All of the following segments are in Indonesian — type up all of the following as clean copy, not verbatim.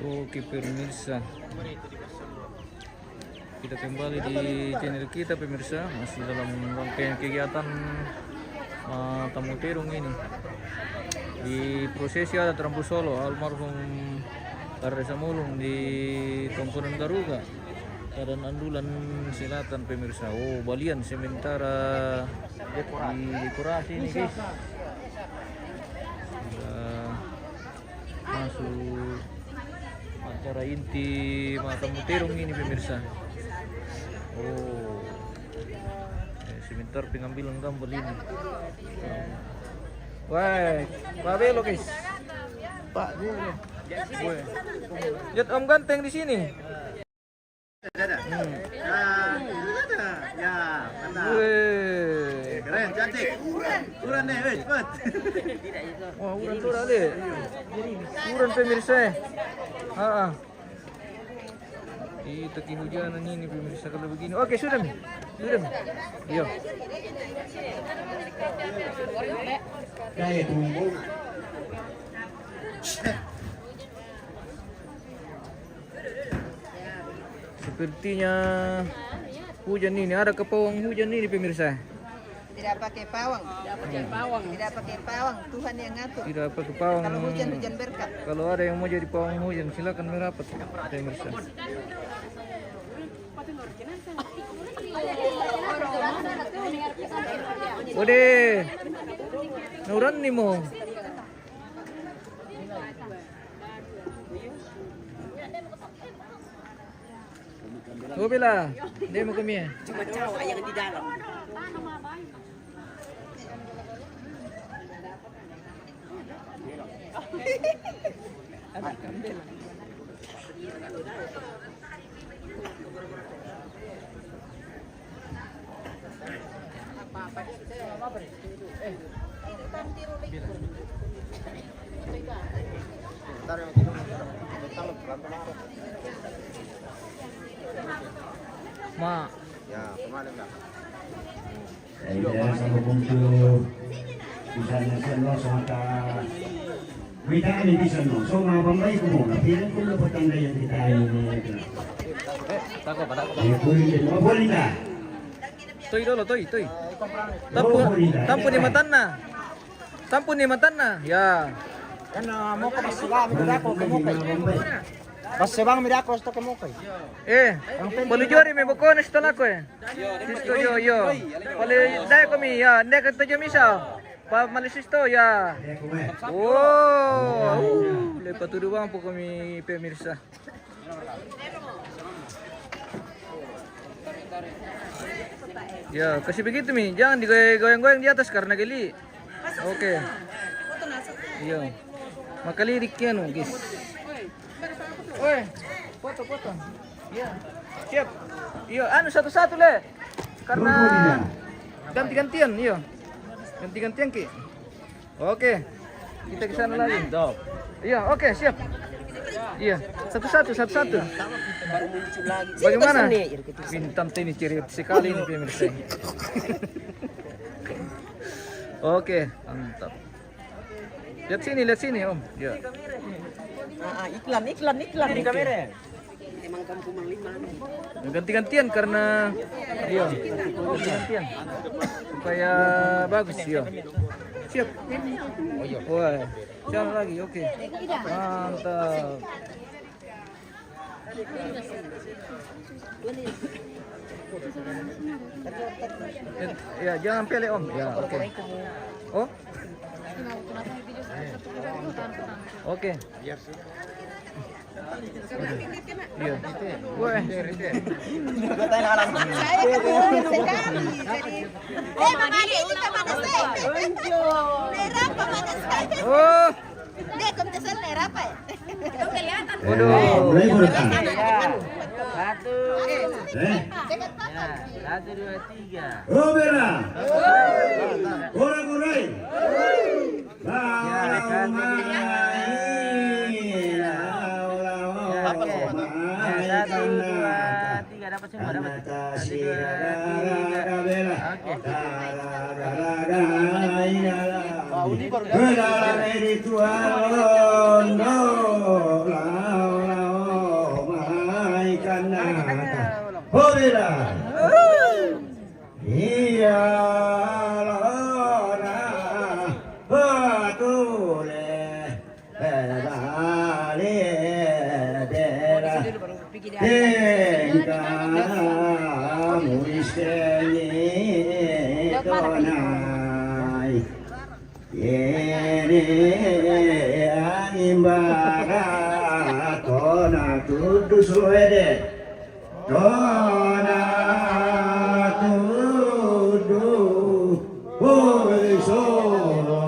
Oke pemirsa, kita kembali di channel kita pemirsa, masih dalam rangkaian kegiatan tamu terung ini. Di prosesi adat Rambu Solo almarhum Karesa Mulung di Tongkonan Garuga dan Andulan Selatan pemirsa. Oh, balian sementara di dekorasi ini guys. Masuk acara inti tamu terung ini pemirsa. Oh, sebentar pengambilan gambar ini. Wah, Pak Belo guys. Pak Belo. Lihat Om Ganteng di sini. Ada. Ya, mantap. Keren, cantik. Uran deh, weh, cepet. Wah, uran tuh ada. Uran pemirsa. Itu kehujanan ini pemirsa kalau begini. Oke, sudah Mi. Sudah Mi. Iya. Saya tunggu. Sepertinya hujan ini, ada kepawang hujan ini pemirsa. Tidak pakai pawang. Tidak pakai pawang. Tuhan yang ngatur. Tidak pakai pawang. Kalau hujan berkat. Kalau ada yang mau jadi pawang hujan silakan merapat pemirsa. Ode, nuran nih mo. Oh Bella, dia mau kami ya? Cuma cowok yang di dalam. Ma. Ya, kemana enggak? Saya sama muncul misalnya saya sama kita ini bisa so ngabang baik mo tapi kung napatanda yang kita ini Takut pada aku. itu boleh tak Toy dulu, toy. Tampu ni matan na. Tampu ni matan na. Ya. Kan mau ke Basibang Mirako ke Mukay. Basibang Mirako sto ke Mukay. Boleh juari me buko na sto lako Sisto yo. Boleh dai kami ya, ndek ka tajo misa. Pa malisisto ya. Oh, lepas tu doang po kami pemirsa. Ya, kasih begitu Mi, jangan digoyang-goyang di atas karena geli. Oke. Iya. Maka lirik yan guys. Woi, foto. Iya. Siap. Iya, anu satu-satu le. Karena ganti-gantian, iya. Ganti-gantian Ki. Oke. Kita ke sana lagi. Iya, oke, siap. Iya, satu-satu. Baru muncul lagi. Bagaimana? Bintang ini ciri sekali ini pemirsa. Oke, mantap. Lihat sini Om. Ya. Iklan di kamera. Emang kampung Mang Lima. Ganti-gantian karena ganti-gantian. Supaya bagus ya. Siap. Oh iya. Wah. Jalan lagi. Oke. Mantap. Ya, jangan pele Om. Ya, oke. Oh. Oke. Iya. Wah. Mamali itu kemana saya? Merah kemana saya? Oh. Dia kebetulan merah apa ya? Itu kelihatan. mulai berkan Satu. Satu, dua, tiga. Robera Gorai Satu, dua, tiga. Dapat semua, dapat. Satu, dua, tiga. Oke. Ritual tona tudu suede tona tudu hoi solo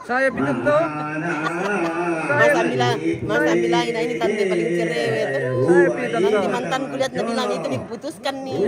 Saya pinjam tuh. Masa bilangin nah ini tante paling cerewet. Saya pinjam Nanti tuh. mantan kulihat na bilang itu diputuskan nih.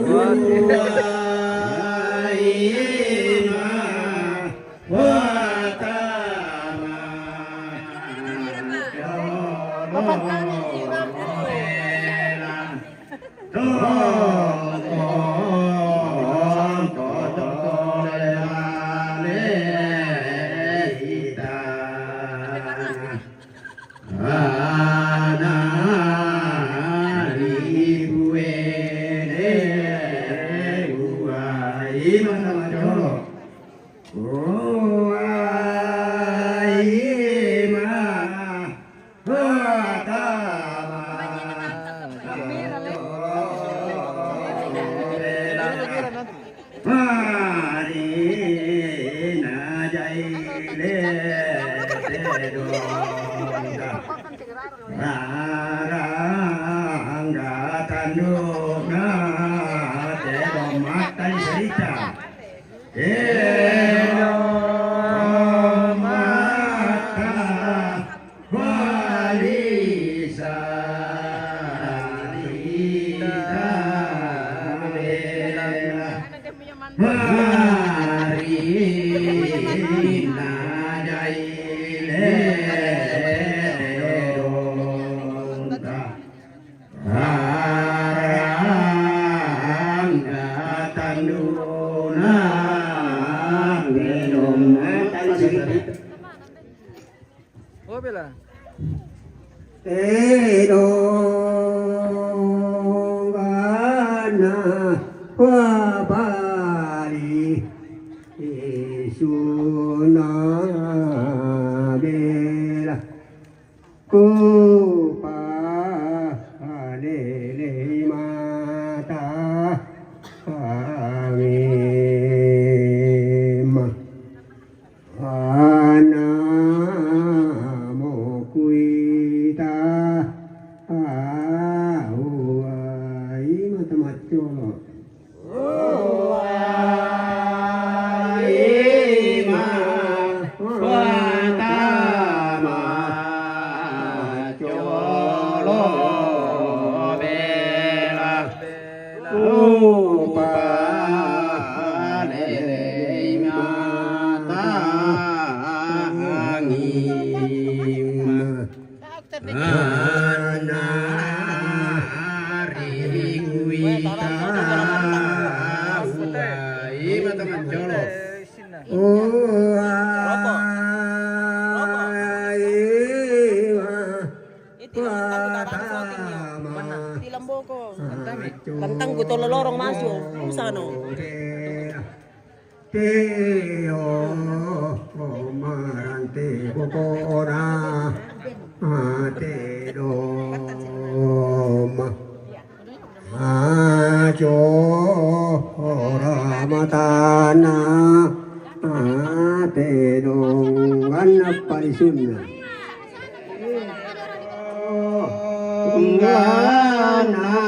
Oh bela. Di Lamboko. Kantang ko to lorong masuk. Usano. Teo marante kokora ate doma ajo ramatana ate dong apa di sunnah Tunggana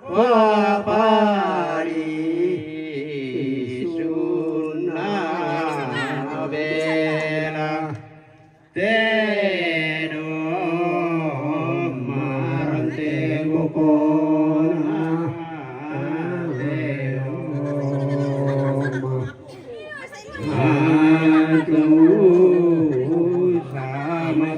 wapari sunnah bela teno marante gokona sama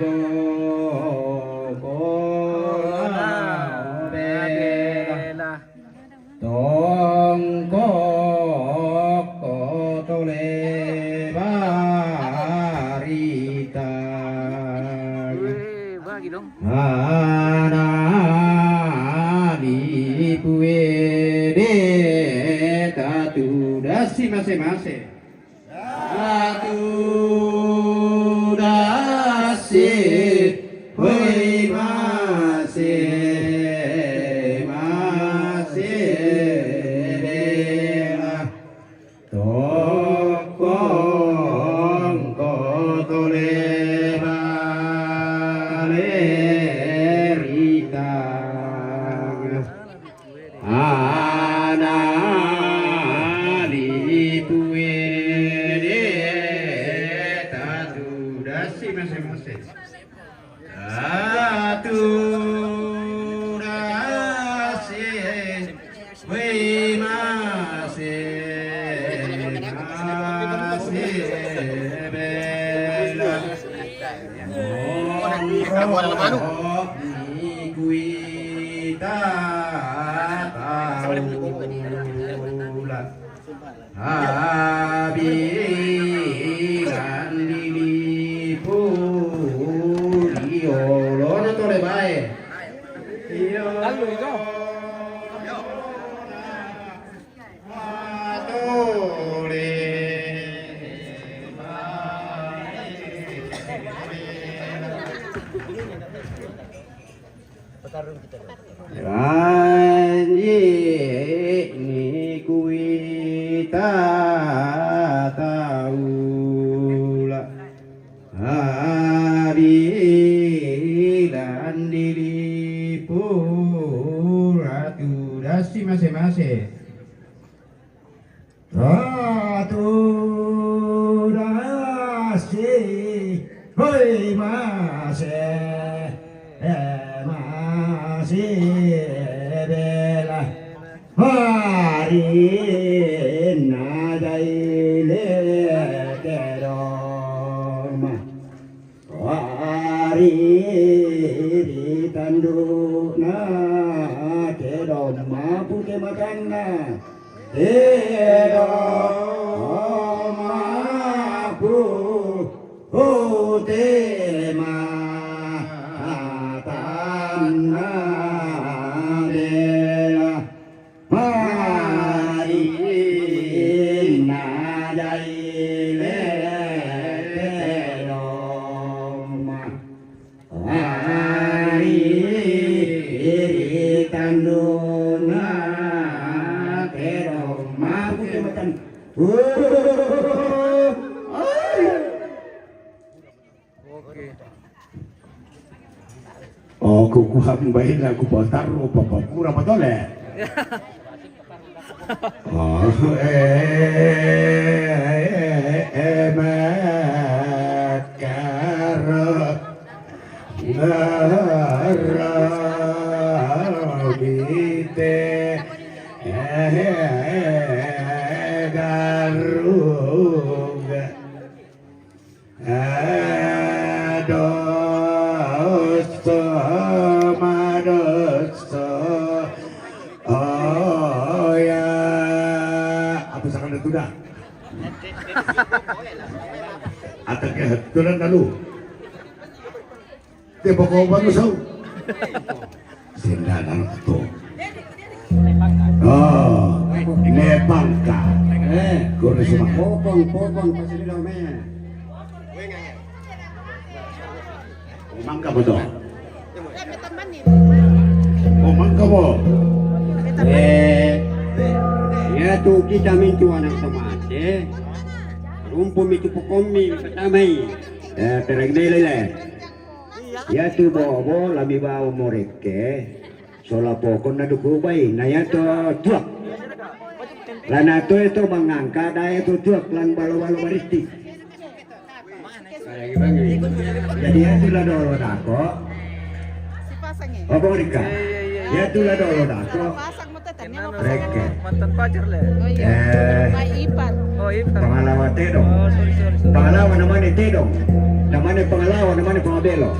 bo ko bela tong ko to le barita Bagi dong. ana di puede tatu dasi masing-masing tatu dasi wei masing bela tokong kotole balerita ana dipuede tatu dasi masing-masing tatu dasi wei masing bela kuita taulan habilan dilipur iolono tole bae Lalu itu. ni kuita taula hadilan dilipur ratu dasi masing-masing ratu dasi hoi masing bela hari nadaile keroma hari ditanduna keroma putih makanna keroma putih makanna Oh, kukuha mo ba yun? Kupotar mo, papapura pa tole. Oh, makarot narabite garug adosto madosto oh ya apa sakan itu dah atau kehetulan lalu dia pokok bagus tau sindanan itu oh nepangka kurang cuma popong pasti di dalamnya mangga betul oh mangga bo ya tuh kita mincu anak tomate rumpum itu pokomi katamai teragday lele ya tuh bobo labi bawa moreke sola pokon na dukubay na ya to tuak lana to itu mangangka daya to tuak lang balo-balo baristi jadi ya tuh lah dolo dako apa mereka ya tuh lah dolo dako Reke. mantan pacar le. Oh iya. Eh. Mai ipar. Oh iya. Pangalawa Tedong. Oh sorry. Pangalawa namanya Tedong. Namanya pangalawa namanya pangabelo.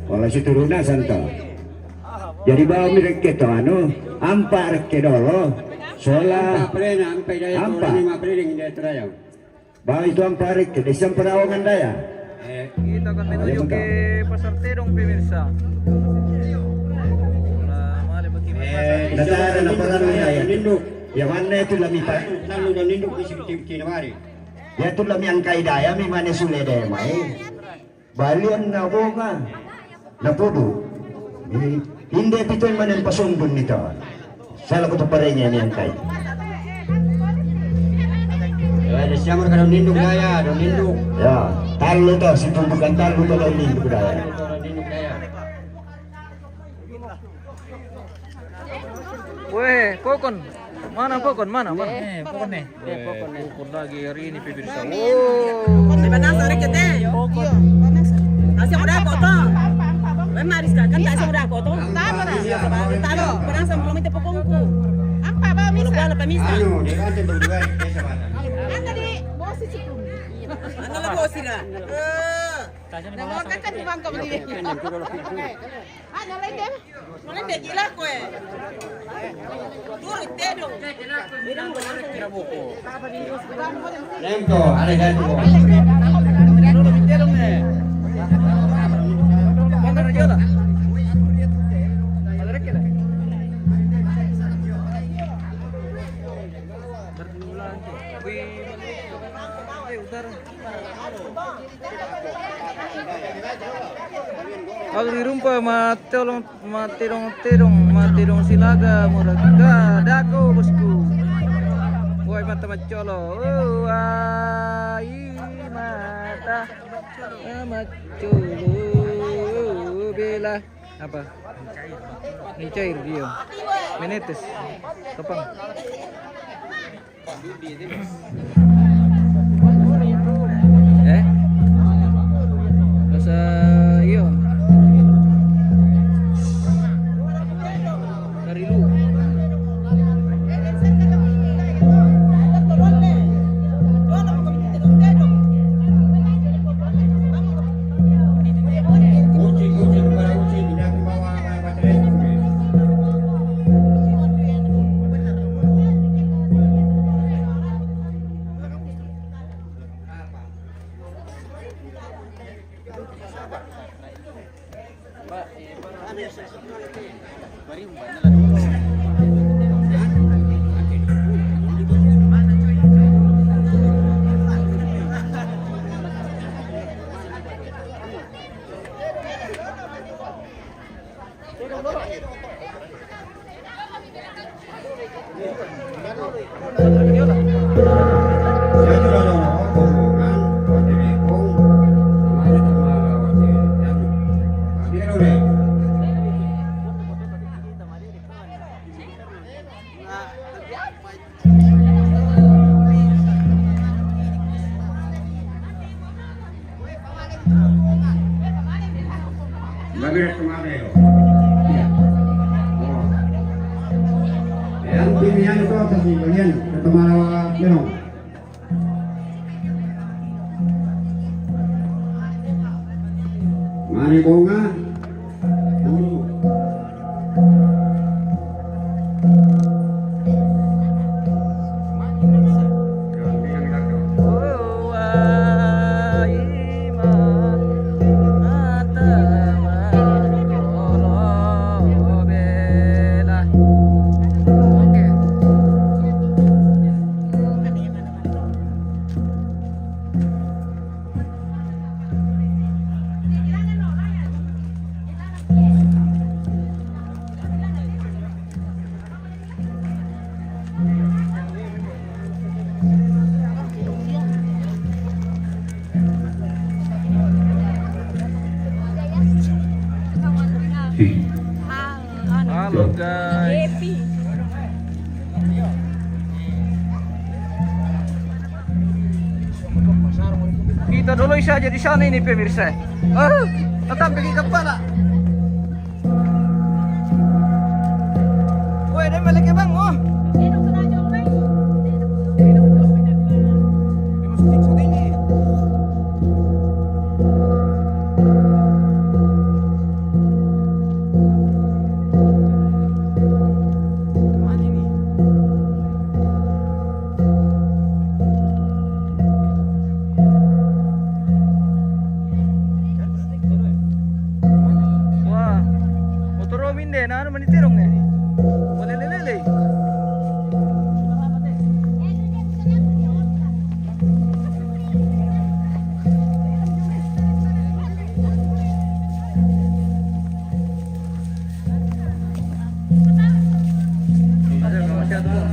Wala si turunan santo. Jadi bawa mirek to anu, ampa rek dolo. Sola Prena ang pagdaya Ampa. ko ni mapriling hindi trayo. bawa itu ampa rek ke desam perawangan daya. Kita akan menuju iya, ke Pasar Terong pemirsa. Nah, mari bagi Natara na parang daya. Ninduk. Ya mana itu lami pa. Lalu dan ninduk di sini kinawari. Ya itu lami ang kay daya mi mane sule daya mai. Balian na bunga. Napudo. Hindi pito yung manan pasundon nito. Salah ko to parenya ni ang kay. Ada siapa kan ninduk daya, dan ninduk. Ya, talo to si tumbukan talo to lang nindog daya. Ninduk daya. Weh, kokon. Mana kokon? Mana? Kokon kokon lagi hari ini pemirsa. Oh. Di mana sore kita? Nasi udah potong. Maris kan tak udah potong. Talo, barang sebelum itu pokongku. Apa bawa misa? Kalau pemisa. Anu, dia kan berdua desa mana. Tadi bosi cukup. Ano la bosi na? Namo ka di bang kabili. Ano lang dem? Ano de gila ko eh. Duro tedo. Lento, ada ganti ko. Mana aja lah. Agri rumpa matirong silaga muraga dako bosku. Woi mata macolo. Wai mata macolo bela apa? Ini cair dia. Menetes. Tepang. Basa iyo. Dari lu. Kucing pada kucing tidak ke bawah baterai. Bagian kemarin. Yang pilihan itu apa sih bagian ketemalawa Lenong? Mari bunga. Bulu. Halo guys. Kita dulu saja di sana ini pemirsa. Oh, tetap pergi kepala. Woi, dia balik ke bang. Oh. Hindi, na ano man itirong eh. Walililili. Ada masyado mo.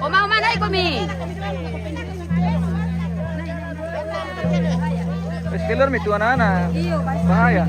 Umang-umanay ko, Mi. Peskeler mi tuan anak. Bahaya.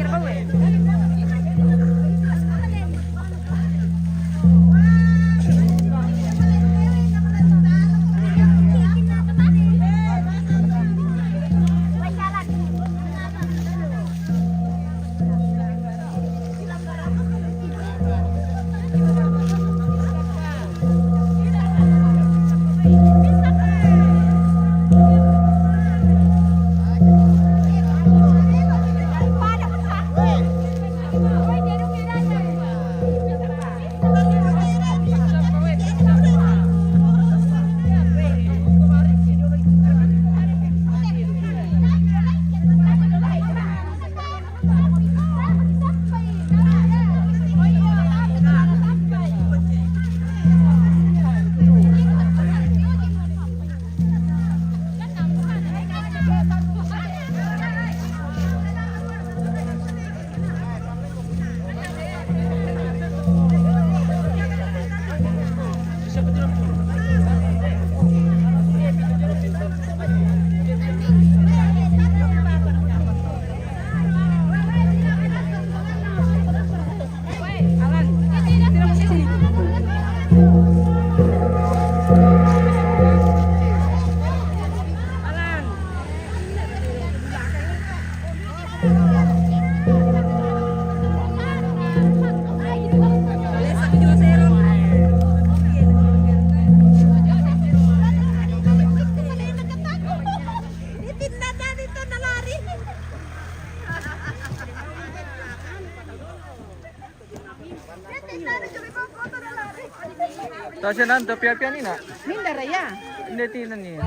Tasya nanto piar-piar ni nak. Minda raya. Hindi tinan niya.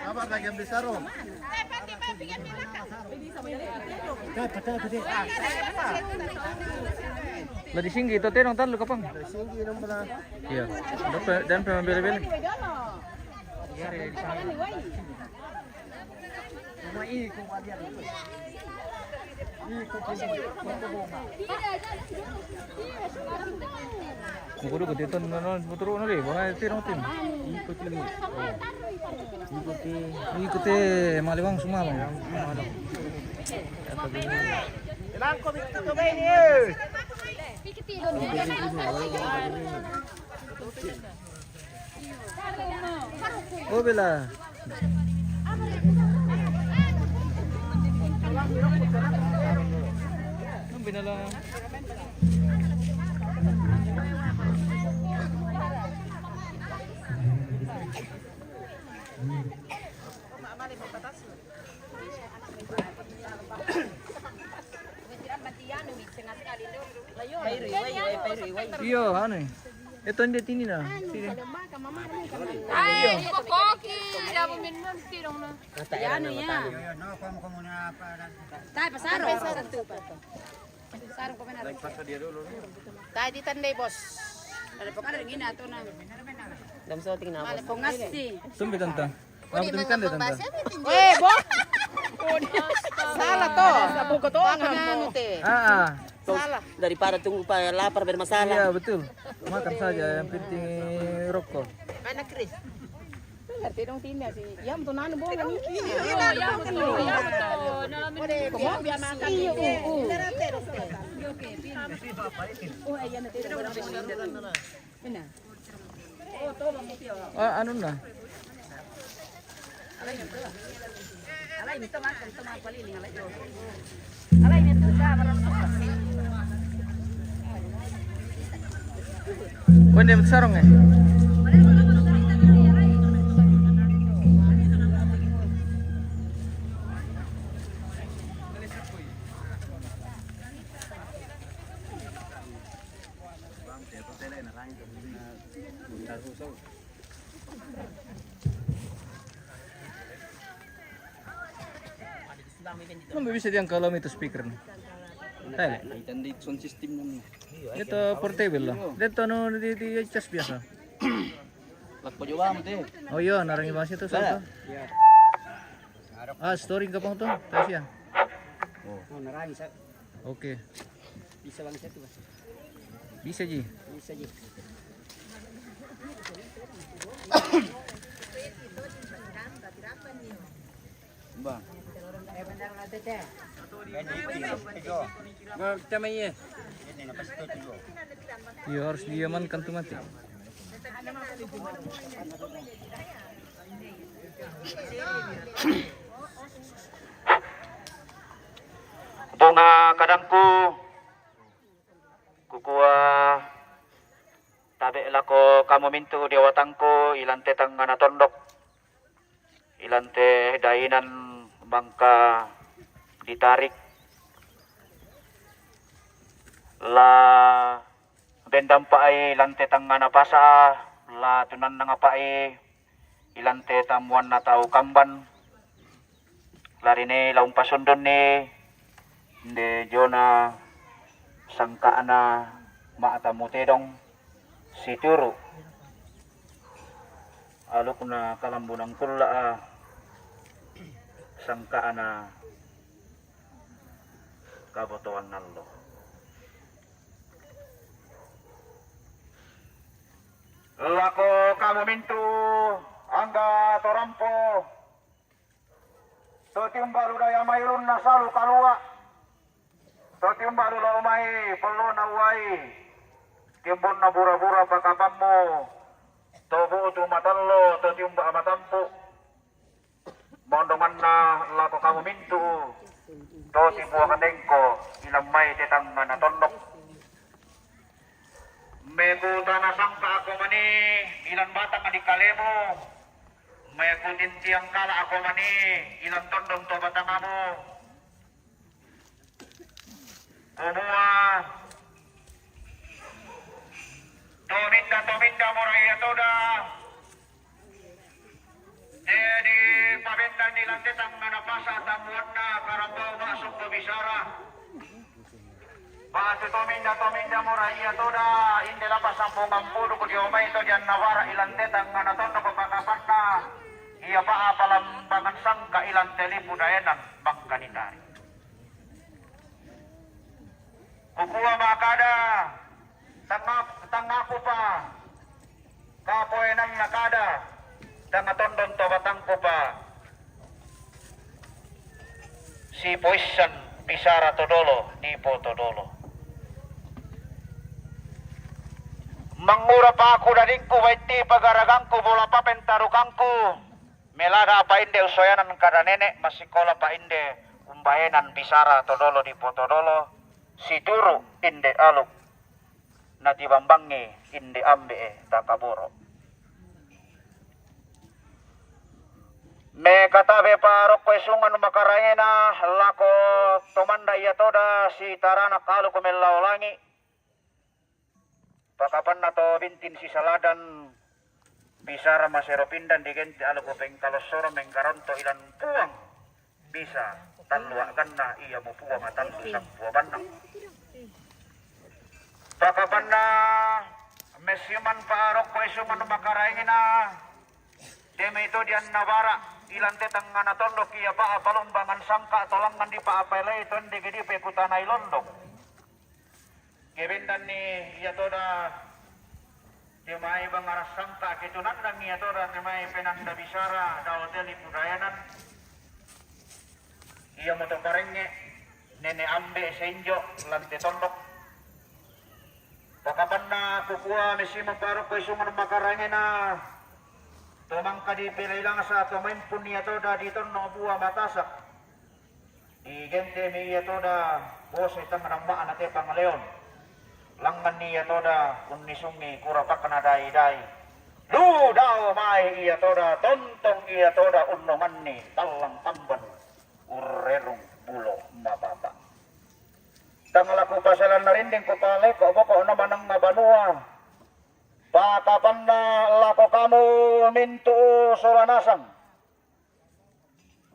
Apa lagi yang besar oh? Ladi singgi itu terong tan lu kapang. Singgi nang pala. Iya. Dan pembeli-beli. Kudu gede ton non putru no re, bona terong tim. Ikuti maliwang semua bang. Ilang ko bito to ba ini? Oh bela. Binala. Iya, ano eh. Ito hindi tini na. Ay, koki. Dapat minum tirong na. Ano ya? Tay, pasaro. Pasaro ko na. Tay, di tanday, boss. Ada pokoknya gini ato na. Damso tingnan ako. Pongas si. Sumbi tanta. Ako tumikan de tanta. Eh, bo. Salah to. Sabu ko to. Ano te? Ah. Daripada tunggu lapar bermasalah. Iya betul. Makan saja yang penting rokok. Anak Chris. Ngerti dong timnya sih. Ya betul nanu bohong kan. Iya betul. Kok biar makan. Iya. Oh iya nanti. Benar. Oh tuh mau piye. Anu nah. Alay nito mas paliling alay. Alay nito ka para Oh, ini sarong ya? Ano bisa diang kalau itu speaker? Tele. Hindi sound system naman. Ito portable lah. Dito no di cas biasa. Lakpo jawa mo te. Oh iya, narangi bahasa itu satu. Story ka pang to? Tasya. Oh, narangin sa. Oke. Bisa bang satu. Bisa ji. Bisa ji. Ba. Iya harus diamankan tuh mati. Bunga kadangku kukua tabe lako kamu mintu diwatangku ilante tangana tondok ilante dainan bangka ditarik la bendam paai ilante tangana pasa la tunan nga paai ilante tamuan na tau kamban larine laung pasundon ni de jona sangkaana maatamutedong situru aluk na kalambunang kulla sangkaana kabotoan nallo lako kamu mintu angga torampo totium baru daya mayrun nasalu kalua totium baru lo umai perlu nawai timbun na bura-bura pakapammo tobu tu matallo totium ba matampu mondongan na lako kamu mintu toti buah kadengko ilamay tetang na tondok meku tanah sangka ako mani ilan batang adik kalemo meku tintiang kala ako mani ilan tondong to batang amo kumua tominda moraya toda jadi pabendan ilan tetang na napasa tamuan na karambau masuk ke bisara Pati tominda moraya toda indela pasampo ngampudu ko diomay to diyan nawara ilan tetang nga natondo ko pakapat na iya pa apalam bangan sangka ilan telipu dayanan bangkaninari kukuha makada tangaku pa kapoenan nakada tangatondon to batangko pa si poisan bisara todolo nipo todolo mangura pa ako dadingku waiti pagaragangku bola pa pentarukangku melada pa inde usoyanan kada nenek masikola pa inde umbayenan bisara todolo di potodolo siduru inde aluk nati bambangi inde ambe takaboro me katabe pa rokwe sungan makarayena lako tomanda iya toda si tarana kalu kumelau langi pakapan na to bintin si saladan bisara masero pindan digenti alu kupeng kalosoro mengkaronto ilan puang bisa tanluak ganna iya mo puang atanlu sang puabanang pakapan na mesyuman paarok ko isuman makaraingin na deme ito diyan nabara ilan tetang nga natondok iya pa apalumbangan sangka tolangan di pa apelay ito hindi gidi pe kutanay londok kebendan ni iya toda Timai bangaras sangka ketunan dan iya toda timai penanda bisara da hotel di Pudayanan. Iya motor parenge nene ambe senjo lantai tondok. Pakapan na kukua mesi maparok ko isungan makarangin na tumang ka di pililang sa tumimpun niya toda dito no buwa matasak. Igente mi iya toda bos itang nangmaan na te pangaleon. Langman niya toda kunisungi kurapak na day-day. Lu daw mai iya toda tontong iya toda unongan ni talang tamban urerong bulo mababa. Tanglaku pasalan na rin din ko pala ko naman ang mabanua. Pakapan na lako kamu mintu soranasang.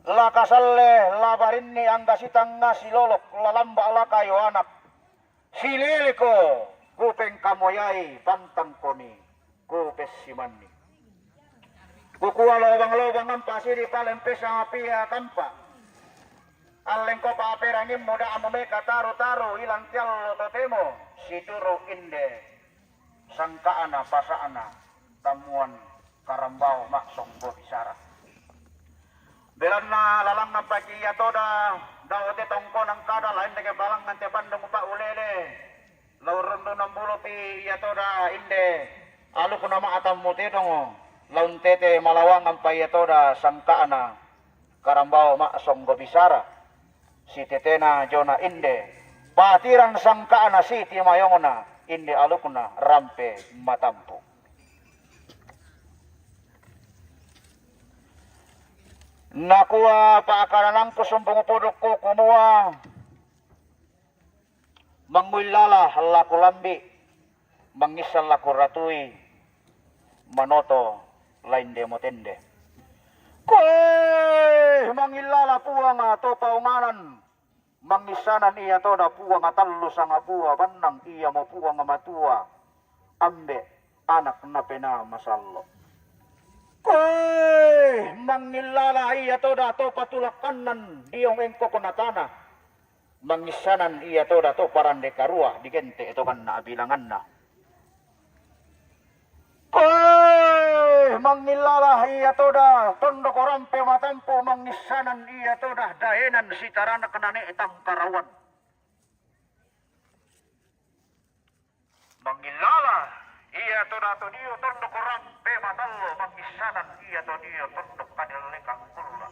Lakasalle labarin ni ang gasitang nga silolok lalamba ala kayo anak. Silili ko kupeng kamoyay pantang koni kupes simani. Kukuha lobang-lobang ang pasiri palempes ang apia kampa. Aleng ko paperangin muda amome kataro-taro ilang tial totemo situro inde sangkaana pasaana tamuan karambao maksong bisara. Belan na lalang na pakiya toda daote tongko ng kada lain deke balang nante pandong pa ulele laurondo ng bulo pi ya toda inde alu ko nama atam mo tidong laun tete malawang ang pa ya toda sangkaana karambao maksong bisara. Si tetena jona inde patiran sangkaana si timayongna inde alukna rampe matampu. Nakuha paakaranang ko sumbong pudok ko kumuha mangwilala laku lambi mangisal laku ratui manoto lain demotende. Koy mangilala puang ato paunganan mangisanan iya toda puang atallo sang abuwa banang iya mo puang matua ambe anak na pena masallo. Koy mangilala iya toda to patulak kanan diong engko kunatana mangisanan iya toda to parande karua digente ito kan na abilangan na. Koy mangilala iya toda tondo korampe matampo mangisanan iya toda daenan sitarana kanane etang karawan. Mangilala iya toda to dio tondo korampe matallo mangisanan iya to dio tondo kanilekang kulla.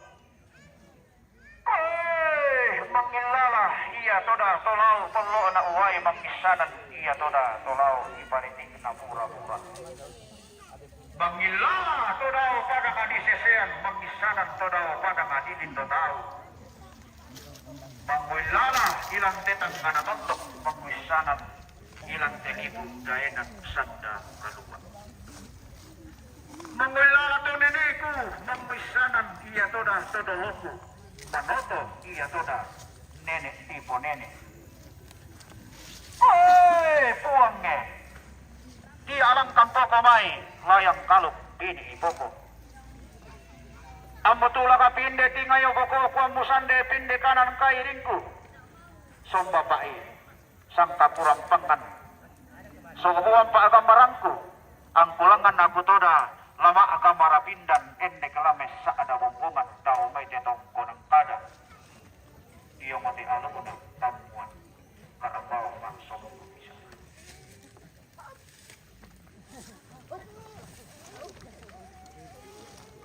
Koy mangilala iya toda tolau tollo na uway mangisanan iya toda tolau iparitik na pura-pura. Mangilala todao pada kadisesean mangisanan todao pada kadilin todao. Mangilala ilang tetang kana tontok mangisanan ilang telibung daenan sanda kaluwa. Mangilala to neneku mangisanan iya toda todoloku manoto iya toda nenek tipo nenek. Puangnya di alam kampo kamai layang kaluk ini ipoko. Ambo tula ka pinde tingayo koko kuang musande pinde kanan kairingku. Somba pai sangka kurang pangan. Sobuan pa agamarangku. Ang kulangan aku toda lama agamara pindan ende kelames sa ada bombongan tao may tetong konang kada. Iyo mati alo ko ng tamuan karabaw maksong bisa.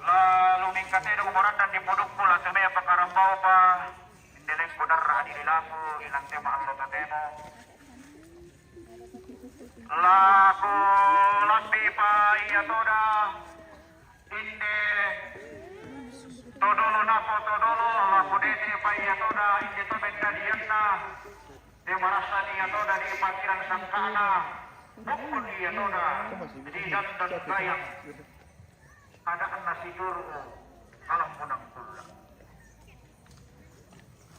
Lalu mingkatnya ada umuran dan dipuduk pula semaya pakarambau pa indeleng kodar adililaku ilang tema allo totemo laku lambi pa iya toda inde todolo nako todolo laku dede pa iya toda inde to benda dianna de marasa iya toda di patiran sangkana bukun iya toda di dandan gayang ada nasi juru alam punang tulang.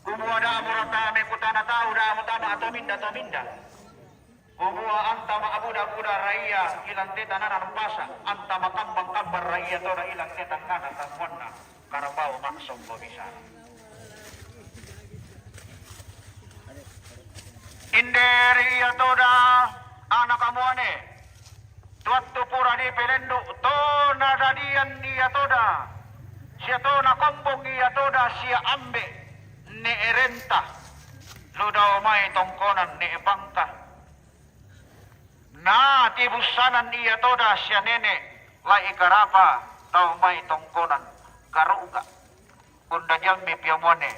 Kumua da murata me kutana tahu da mutana atau minda. Kumua antama abuda raya ilang teta nanan pasa antama kambang raya toda ilang teta kana tangwana karabau maksong bisa. Inderi iya toda anak kamuane. Tuattu pura di pelendu to nadadian iya toda. Sia to na kombong iya toda sia ambe ne erenta. Ludau mai tongkonan ne bangka. Na tibusanan iya toda sia nene lai karapa tau mai tongkonan garuga. Unda jammi piamone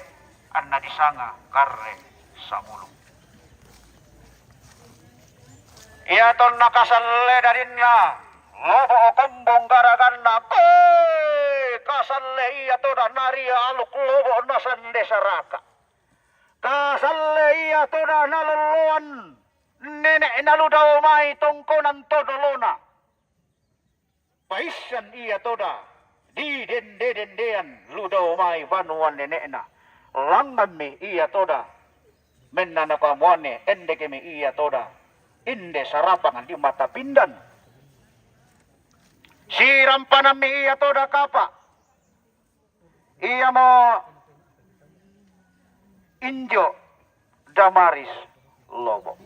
anna disanga karre samulu. Ia ton nakasalle darinna lobo kombong garaganna kasalle ia toda naria aluk lobo nasande saraka. Kasalle ia toda naluluan nenek naludau mai tongkonan todolona. Paisan ia toda di den ludau mai vanuan nenekna. Langami iya toda menna nakamuane endekemi iya toda inde sarapangan di mata pindan siram panami iya toda kapa iya mo injo damaris lobo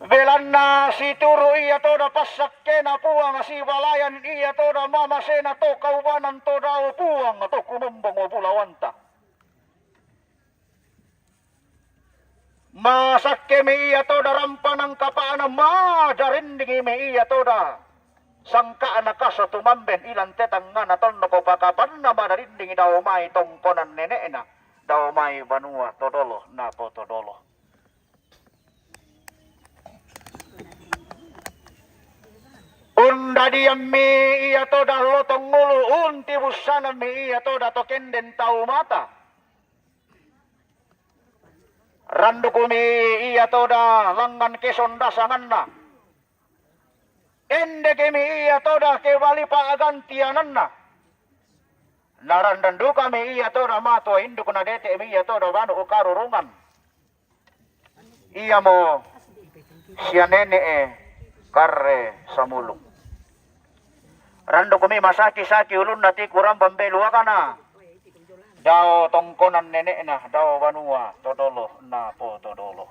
belanna si turu iya toda pasakkena puang si walayan iya toda mama sena to kaubanan toda puang to kumumbang o pulawanta. Masakke mi iya toda rampanang kapaana majarindingi mi iya toda sangka anak kaso tumamben ilan tetang ngana tonno ko pakapan na madarindingi daw mai tongkonan nenekna daw mai banua todolo napo todolo. Unda diammi iya toda lotong ngulu unti busana mi iya toda tokenden tau mata. Randukumi iya toda langan kesondasanganna. Endekemi iya toda kewali paagantiananna. Narandandu kami iya toda mato induk na dete mi iya toda banu ukarurungan. Iya mo siya nene karre samulung. Rando kumi masaki-saki ulun nati kurang bambelua kana. Dao tongkonan nenek na dao banua todolo na po todolo.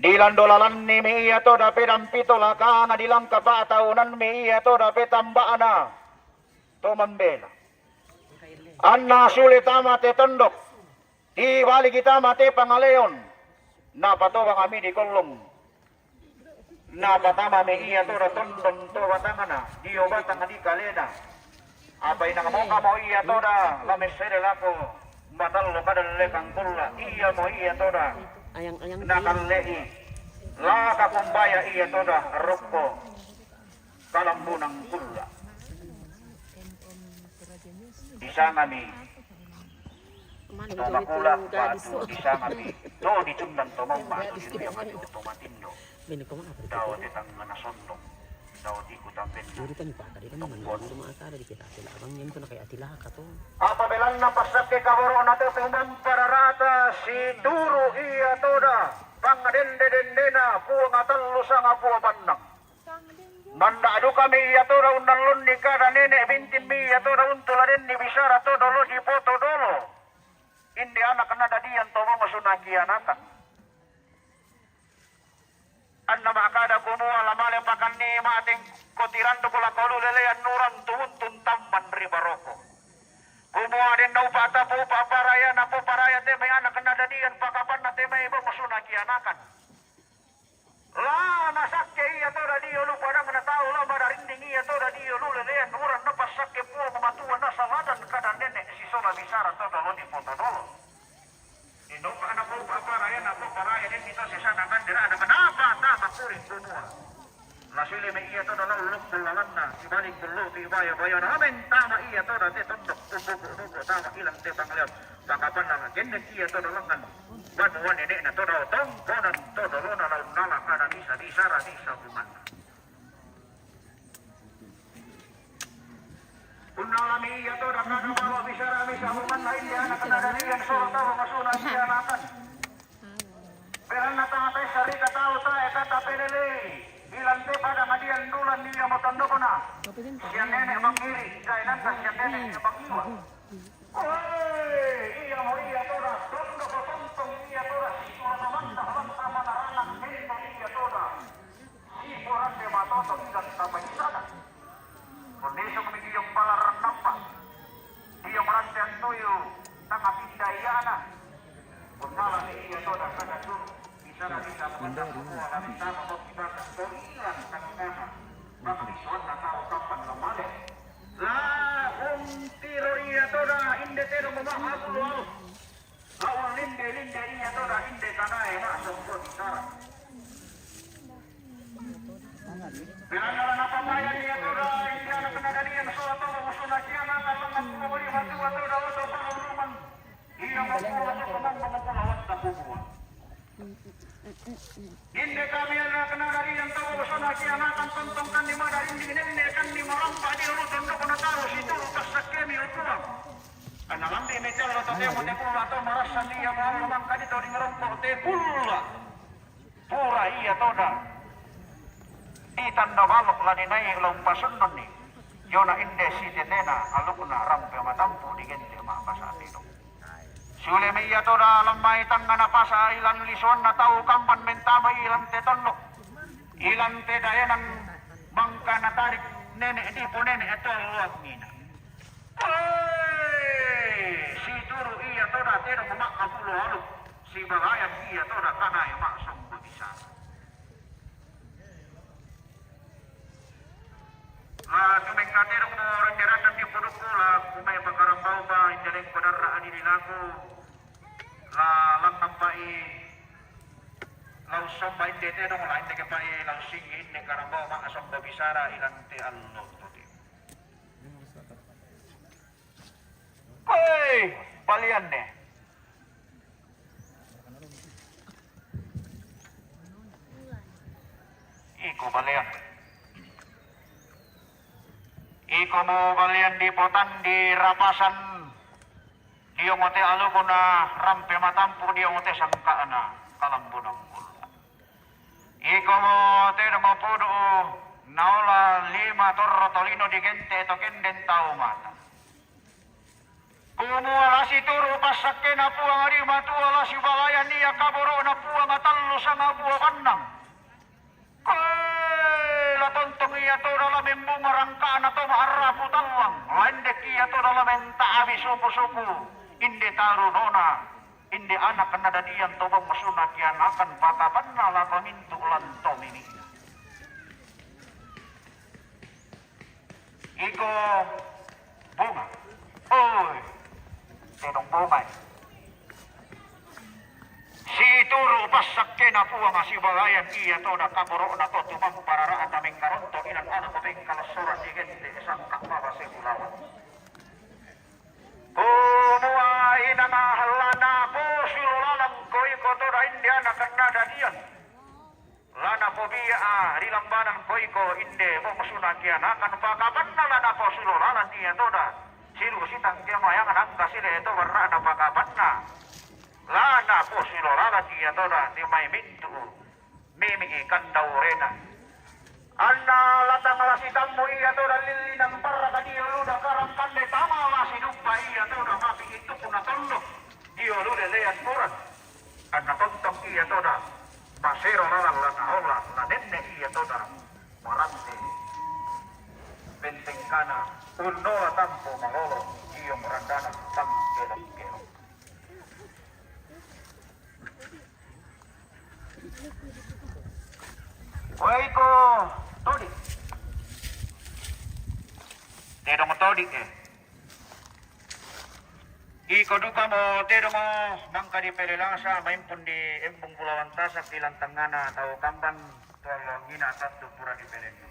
Dilandolalan ni mi iya toda pedam pitola kana dilangka pataunan mi iya toda petambaana. Tomambela. Anna sulit amate tondok. Di bali kita mate pangaleon. Na patoba kami di kolong. Na patama mi iya toda tondong to batangana. Di obatang di kalena. Apa ina mo kamo iya toda lamesere lako matallo kadalle kangkulla iya mo iya toda nakalei laka kumbaya iya toda rokko kalambunang kulla disangami tomakula batu disangami to dicundan tomomma to diruya mati tomatindo daw tetang nasondong daw di kutampen apa belang na pasakke kaboro na to tumam pararata si turu iya toda pangadende dendena puang atallu sanga puang pandang manda adu kami iya toda undalun ni kada nenek bintin mi iya toda untuladen ni bisara to dolo di foto dolo indi anak kena dadian to mo masunagi anaka anna makada kumu alamale pakan ni mating kotiran to kula kalu lelean nuran tuntun tamban ribaroko kumu aden nau pata pu paparaya na pu paraya te may anak na dadian pakapan na te may iba masunagi anakan la nasakke iya to radio lu padang na tao la madarinding iya to radio lu lelean nuran na pasakke pu mamatuan na saladan kada nenek si sola bisara to dolo di foto dolo ino pa na pu paparaya na pu paraya din dito si sanakan dira ada kenapa ta kuring dunua lasile me iya to dalau luk bulanna sibalik dulu tibaya bayan amen tama iya to date tondok tubuh tama ilang te pangleon pakapan na genne iya to dalangan banuan nenek na to daw tong konan to dolona laun nala kada bisa disara disa buman Undalami iya to dan kada bawa bisara misa buman lain dia anak kadalian soro tahu masuna sia nakan Perana tama tay sari katao ta eta pelele ilante pada ngadian dulan dia motondo kona siya nenek mangiri kainan siya nenek mangiwa oi iya mo iya tora tondo tuyo tanga pindah iya na. Kunala ni iya toda kada tur bisa na bisa mendak semua kami sama mau kita terian kanana. Maka isuan na tao kapan namale. Lah tiro iya toda inde tero mamahal lu. Awal linde iya toda inde kanae masuk ko disara. Pinangalan apa maya dia toda inde anak penadarian soal toda musuna kiana kalau ngaku beri hati wa toda wa toda rumah. Iya ngaku wa toda mamahal tapuwa. Inde kami anak penadarian toda musuna kiana kan tontongkan di mana inde nende kan di marampa di lu tondok na taruh situ pas sakemi utuang. Karena lambi mecal atau temo tepul atau merasa dia mau mangka di tori ngerongkok tepul pura iya toda di tanda balok lah dinaik lompasun nih yona inde si tetena alukna rampe matampu di gente mak pasat itu sule me iya toda lamai tangana pasa ilan lisuan na tau kampan mentama ilan tetonok ilan tedayanan bangka na tarik nenek di po nenek itu luak nina. Si turu iya toda tero memakka pulo alu si bagayan iya toda kanay maksong bisa. Tumeng katero mo renderatan di puduk pula kumay makarambau ba injaleng padaraan ini laku lang nampai lau somba inde tero mo lain teke pai lau singi inde karambau maksong babisara ilang te allo. Hei, balian deh. Iko balian. Iko mo balian di potan di rapasan. Dia ngote alu kuna rampe matampu dia ngote sangkaana kalambunang kula. Iko mo te mo pudu naula 5 torro tolino di gente to kenden tau mata. Kumuala si turu pasake na puang arima tuala si balayan niya kaburo na puang atallo sa ngabuwa kanang. La tontong iya to dalam embung rangka na to maharapu talwang. Landek iya to dalam entaabi suku-suku. Inde taru nona. Inde anak kena dadian to bang masuna kian akan patapan nala pamintu lantom ini. Iko bunga. Oi. Tenong bumay. Si turu pasakke na puang asibalayan iya to na kaburo na to tumang pararaan naming karonto ilang ano kaming kalasuran di gente isang kakmaba si Kulawan. Kumuay na mahalana po silulalang ko'y koto na India na kanadadian. Lana po biya rilambanan ko'y ko inde mo masunakyan akan pakapan na lana po silulalan niya to na. Silu sitang dia mayangan angka sila ito warna na pakapan na. Lana po silolala dia toda di may mintu. Mimi ikan daw rena. Anna latang lasitan mo iya toda lilinang para kadiyo luda karangkan de tama lasidugpa iya toda mapi itu puna tondo. Diyo luda leyan puran. Anna tontong iya toda. Masero lalang lana hola. Na nenne iya toda. Marante. Benteng kana. Uno tampo malolo. Iyo merandana. Tangkelok-kelok. Woi ko todi. Tedo mo todi Iko duka mo tedo mo mangka di pelelasa maimpun di embung Pulauan Tasak di lantangana tau kambang tolong ina tatu pura di pelenu.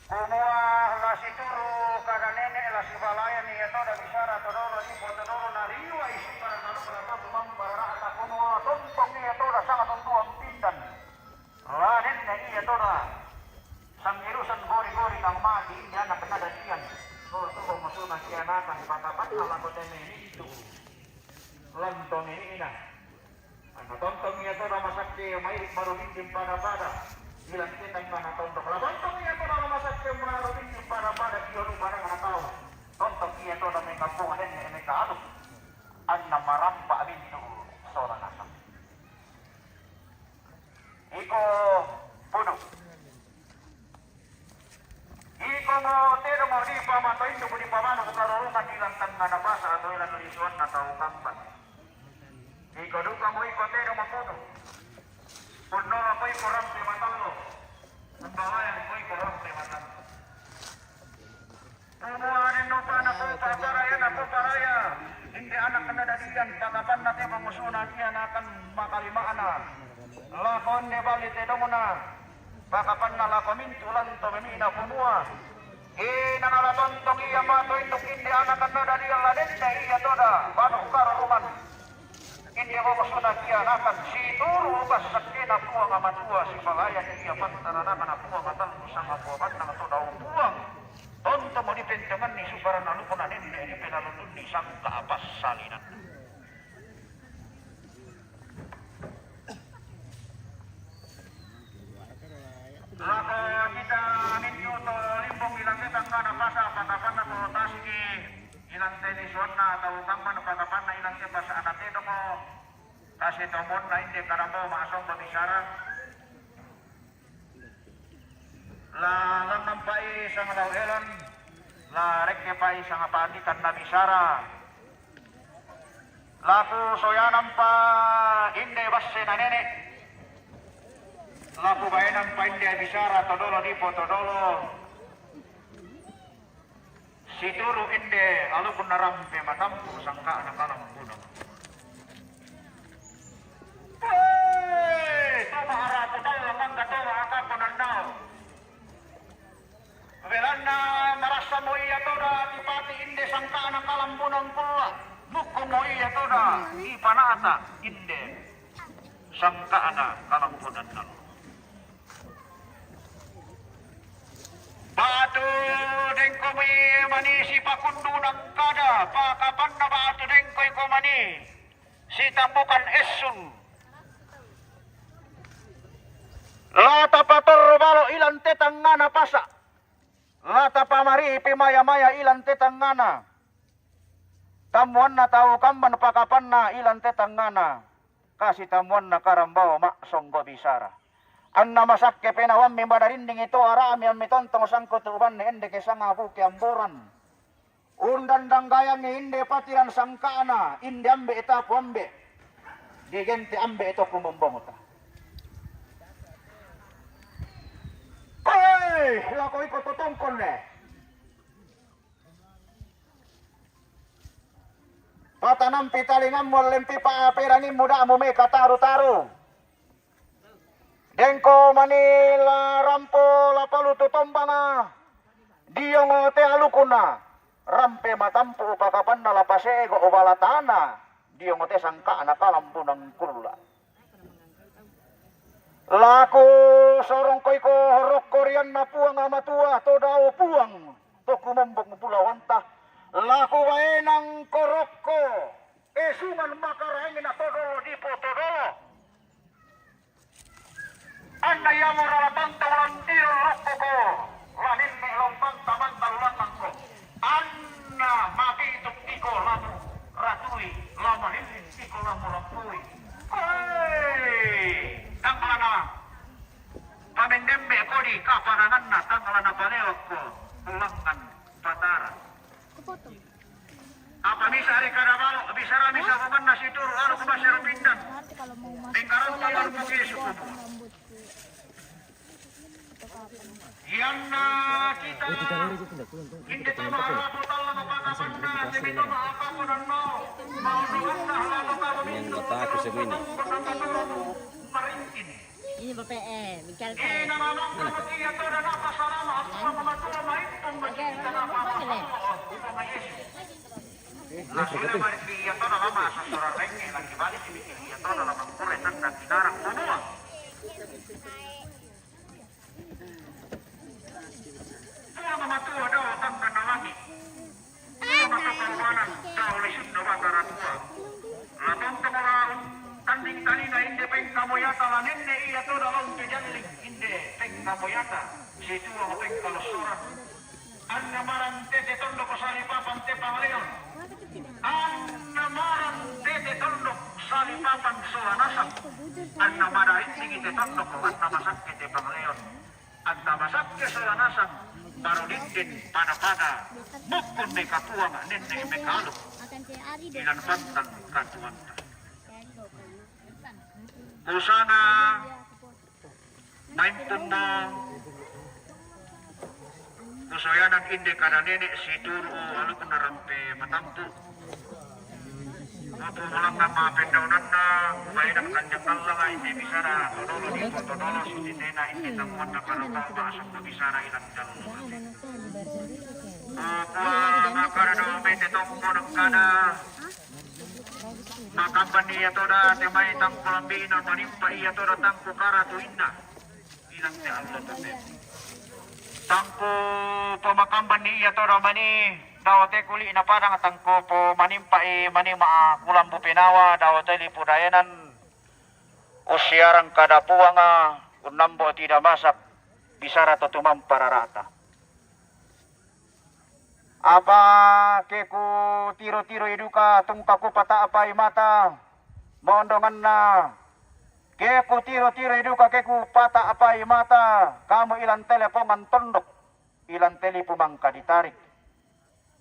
Kumua lasi turu kada nenek lasi balayan ni atau da bisara todoro di potodoro na riwa isi para nalu berapa bumang para ata kumua tontong ni atau da sangat tuntuang pindan. Lain ni atau da sangirusan gori-gori kang mati dia na penadadian. Oh tu masuk nasianakan patapan ala ko teme itu. Lantong ini ina. Ano tontong ni atau da masakti mairik marudin pada. Bilang kita mana tontok lah tontok iya to dalam masa kemarin ini pada kiolu pada nggak tahu tontok iya to dalam kampung ada yang mereka aduk anna marampa bintu seorang asam iko bodoh iko mo tero mo di pamato itu di pamano karorungan di lantang na pasa atau ilan lisuan na tau kampan. Ikaw doon ka mo ikote na mapuno. Puno ako'y korante matalo. Ang bahayan ko'y korante matalo. Tumuhanin no pa na po paparayan ako paraya. Hindi anak na nadadigan. Pagkapan natin pangusunan niya na akan makalimaan na. Lakon ni balite do mo na. Pagkapan na lakomin tulan to memina punua. Nangalatan tong iya matoy tok hindi anak na nadadigan lanin na iya toda. Paano karuman? Hindi ako masunod iya nakan. Si turo ba sakit na puwang amatua si palayan iya pantaranakan na puwang atal kusang apuabat na ito daw puwang. Tonto mo dipentangan ni subaran na lupo na ninde ni penalutun ni sang kaapas salinan. Lako kita ninyo to limbong ilang kitang ka napasa pagkapan na to taski ilang tenisyon na tawag man pagkapan na ilang tiba sa anatito mo kasi tomon na hindi karamo maasong babisara. Lalang ng pais ang lauhelan, larek ke pais ang apatikan na bisara. Laku soyanan pa hindi basse na nene. Laku bayanan pa hindi bisara todolo di po todolo. Situru hindi alupun narampe matampu sangka nakalang punang. Tama harap todolo ang gatoa akapunan nao. Velan na marasa mo iya toda tipati inde sangka na kalampunang pula. Buko mo iya toda ipanaata inde sangka na kalampunan nalo. Batu dengko mi mani si pakundu ng kada pakapan na batu dengko ko mani si tambukan esun. Lata pator balo ilan tetanga na pasa. Lata pamari pimaya-maya ilan tetangana. Tamuan na tau kamban pakapan na ilan tetangana. Kasi tamuan na karambaw maksong babisara. Ang namasak ke penawam mi badarinding ito arami ang mitontong sangkutuban ni ende ke sangapu ke amburan. Undan danggayang ni inde patiran sangkaana. Inde ambe itapu ambe. Digente ambe ito kumumbong ta. Hei, lako ikut tutungkon ne. Patanam pitalingan mo lempi pa perangin muda mo me kataru-taru. Dengko manila rampo lapalu tutombanga. Diyong te alukuna. Rampe matampu pakapan na lapasego o balatana. Diyong te sangka na kalampu ng kurula. Laku sorong koy ko horok korean na puang amatua to daw puang to kumambok pulawanta. Laku wae ng korok ko esungan makarangin na todo di po todo. Anda yang murala pantalan tiro rokko ko lanin ni lompang taman talulan ko. Anna mati itu tiko lamu ratui lama hindi tiko lamu rapui. Tanggalana pamendembe ko di kaparangan na tanggalana balewak ko ulangan patara. Apa misa hari karabalo bisara misa bukan nasi turu alu kumasero pindan. Tingkaran tabar pukisu ko. Yang kita hindi to maabutal na mapakapan na hindi to maakapunan mo. Maunuhan na halalo ka maminto. Ini BPM, bicara saya. Tanding tali na hindi peng kamoyata la nenne iya to dalong kejalling hindi peng kamoyata situ ang peng kalusuran ang namaran tete tondo ko sa lipapan te pangleon ang namaran tete tondo sa lipapan suanasak ang namarain tingite tondo ko at namasak te pangleon at namasak ke suanasak baru dindin pada-pada bukun me katuang nenne me kaluk ilan pantang katuanta. Kusana maintundo kusoyanan inde kada nenek si turu alu penarampe matampu. Mapu mulang nama pendaunan na mainan kanjeng Allah inde bisara todolo di todolo si titena inde tamuan na karapa masuk na bisara ilang jalur. Nakara do mete tongko ng kada nakampan niya toda temay tangko lambina manimpa iya toda tangko karatu inna ilang te Allah tote. Tangko pemakamban niya toda mani dawote kuli na parang tangko po manimpa manima kulambu pinawa dawote lipudayanan usiarang kada puwanga unambo tidak masak bisara totumam pararata. Apa keku tiro-tiro eduka tungkaku pata apa mata mondongan na keku tiro-tiro eduka keku pata apa mata kamu ilan telepongan tondok ilan telepumangka ditarik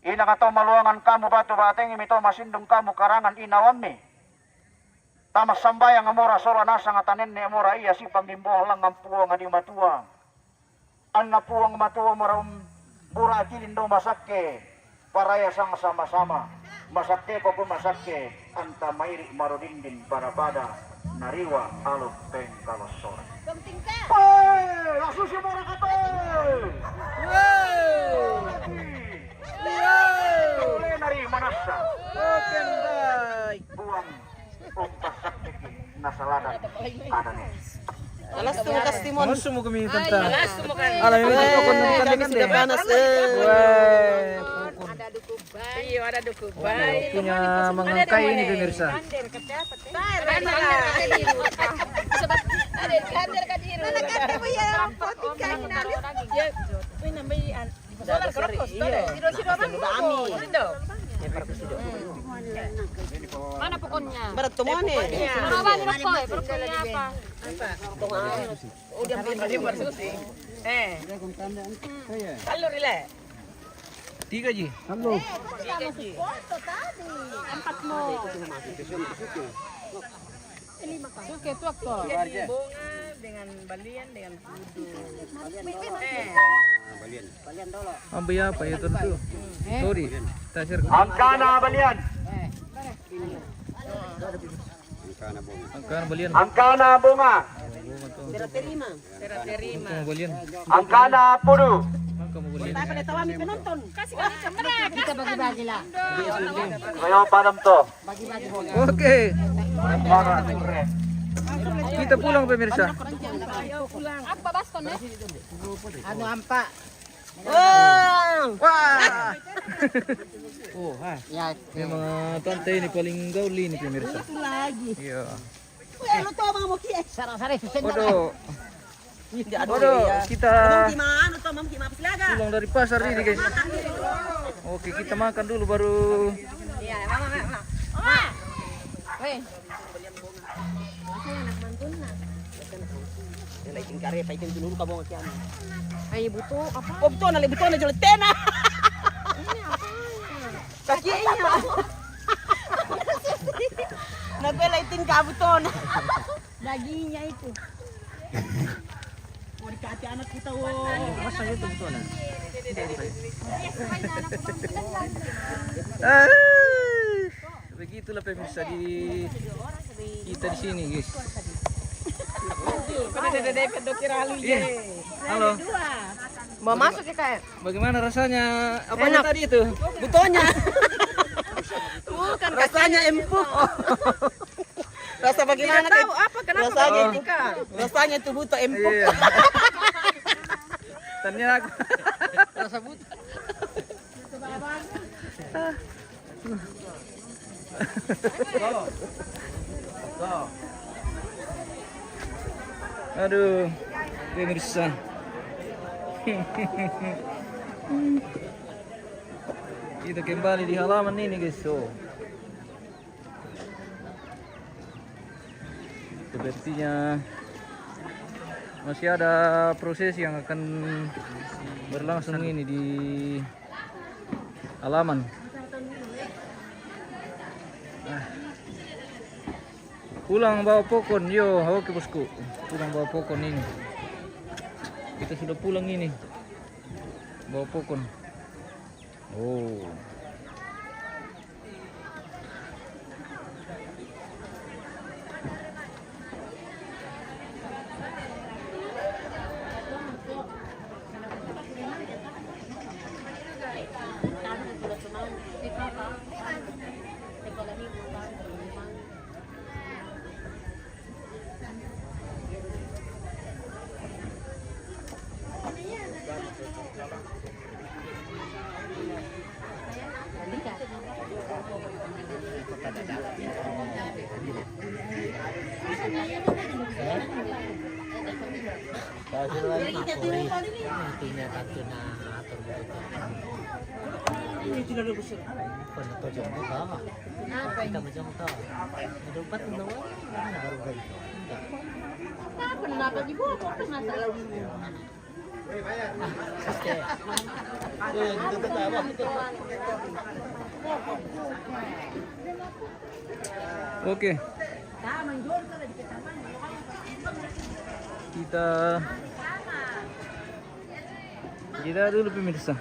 ina kato maluangan kamu batu bateng imito masindung kamu karangan inawami tamas sambayang amora sola nasa ngatanen ne amora iya si pangimboh lang ang puwang adi matua anna puwang matua marum Pura kilindo masakke paraya sang sama-sama masakke ko masakke anta mairi marodindin para pada nariwa aluk teng kalosor. Hey, langsung si mora kato. Boleh nari manasa. Oke ndai. Buang umpas sakti nasaladan adane. Alas tumo kastimon. Mas mo kami tanta. Alas tumo kan. Alam mo ito kon Kami sudah panas. Ada duku bay. Iyo, ada duku bay. Punya mangangkay ini pemirsa. Ada kader kadiru. Mana pokoknya? Berat tumone. Apa nih Rokoy? Pokoknya apa? Udah beli bersusi. Kalau rile. 3 Ji. Halo. 3 Ji. Empat mo. Oke, tuak toh. Bunga dengan balian dengan kudu. Ambil apa ya tentu. Sorry. Tasir. Angkana balian. Angkan balian. Angkana bunga. Terima. Kamu balian. Angkana pudu. Kamu balian. Apa nih tawami penonton? Kasih kamera. Kita bagi-bagi lah. Kayo padam to. Oke. Kita pulang pemirsa. Apa baskon ya? Anu ampa. Wah. Wah. Oh, Ya, memang tante ini paling gauli nih pemirsa. Lagi. Iya. Lu tuh mau kie. sarang-sarang susen. Waduh. Waduh, kita Gimana tuh mam gimana silaga? pulang dari pasar ini guys. Oke, kita makan dulu baru. Iya, mama. Weh, Laiting kare paiting dulu ka mo kian. ayo butuh apa? Oh betul na jual tena. Ini apa? Kakinya. Nagbe-laiting ka buton. Dagingnya itu. Mau dikasih anak kita wo. Masa itu betul nah? Begitulah pemirsa di kita di sini guys. Iya. Halo. Mau masuk ya kayak? Bagaimana rasanya? Apa tadi itu? Butonya. Bukan rasanya empuk. Rasa bagaimana? Tidak tahu apa kenapa rasanya Tika. Rasanya itu buto empuk. Iya. Ternyata aku rasa buta. Aduh, pemirsa. Kita kembali di halaman ini guys. So. Sepertinya masih ada proses yang akan berlangsung ini di halaman. Pulang bawa pokon, yo, oke bosku. Pulang bawa pokon ini. Kita sudah pulang ini. Bawa pokon. Oh. Oke. Kita dulu pemirsa.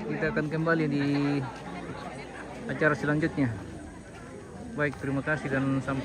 Kita akan kembali di acara selanjutnya. Baik, terima kasih dan sampai